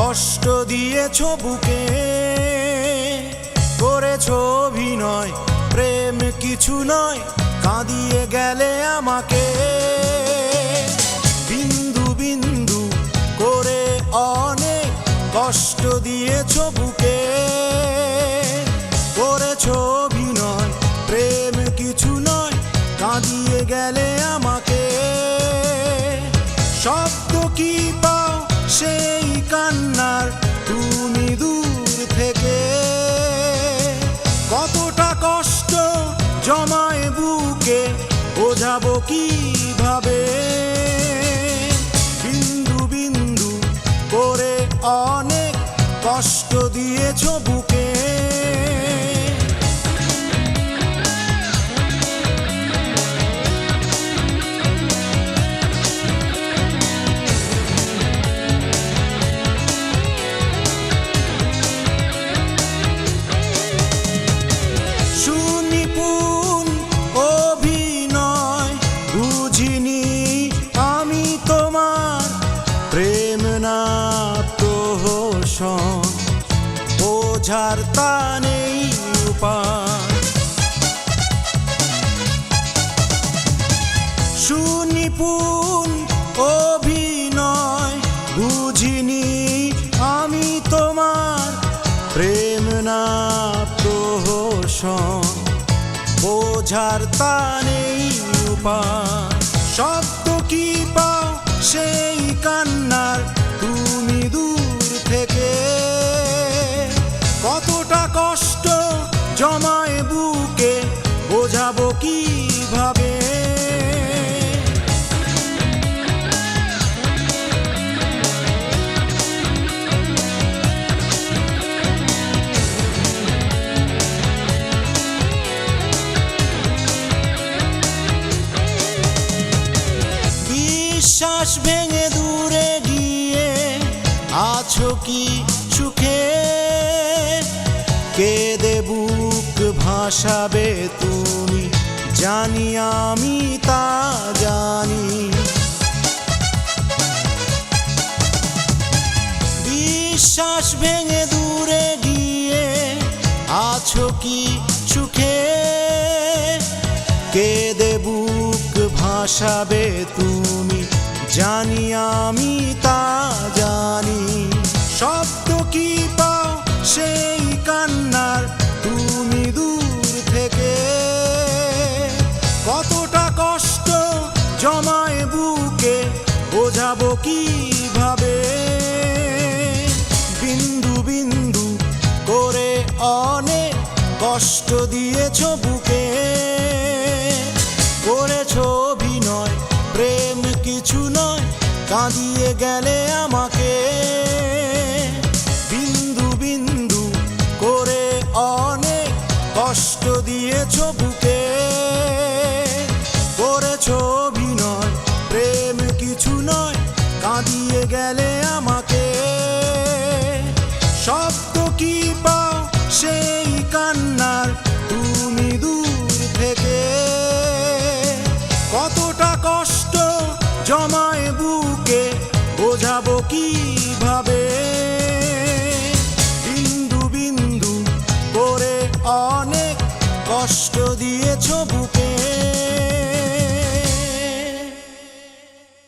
কষ্ট দিয়েছো বুকে, করেছো অভিনয়, প্রেম কিছু নয়, কাঁদিয়ে গেলে আমাকে। বিন্দু বিন্দু করে অনেক কষ্ট দিয়েছো বুকে, করেছো অভিনয়, প্রেম কিছু নয়, কাঁদিয়ে গেলে আমাকে। শব্দ কি পাও সেই কান্নার তুমি দূর থেকে, কতটা কষ্ট জমায় বুকে বোঝাবো কিভাবে। বিন্দু বিন্দু করে অনেক কষ্ট দিয়েছো বুকে। প্রেম না প্রহসন, বোঝার তা নেই উপায়। সুনিপুণ অভিনয় বুঝিনি আমি তোমার, প্রেম না প্রহসন, বোঝার তা নেই উপায়। শব্দ কি পাও সেই কান্নার তুমি দূর থেকে, কতটা কষ্ট জমায় বুকে বোঝাবো কিভাবে। বিশ্বাস ভেঙে দূরে গিয়ে আছো কি সুখে, কেঁদে বুক ভাসাবে তুমি, জানি আমি তা জানি। বিশ্বাস ভেঙে দূরে গিয়ে আছো কি সুখে, কেঁদে বুক ভাসাবে তুমি, জানি আমি তা জানি। শব্দ কি পাও সেই কান্নার তুমি দূর থেকে, কতটা কষ্ট জমায় বুকে বোঝাবো কিভাবে। বিন্দু বিন্দু করে অনেক কষ্ট দিয়েছো বুকে, করেছো অভিনয়, প্রেম কিছু নয়, কাঁদিয়ে গেলে আমাকে। বিন্দু বিন্দু করে অনেক কষ্ট দিয়েছো বুকে, করেছো অভিনয়, প্রেম কিছু নয়, কাঁদিয়ে গেলে আমাকে। শব্দ কি পাও সেই কান্নার তুমি দূর থেকে, কতটা কষ্ট জমায় বুকে বোঝাবো কিভাবে। বিন্দু বিন্দু করে অনেক কষ্ট দিয়েছো বুকে।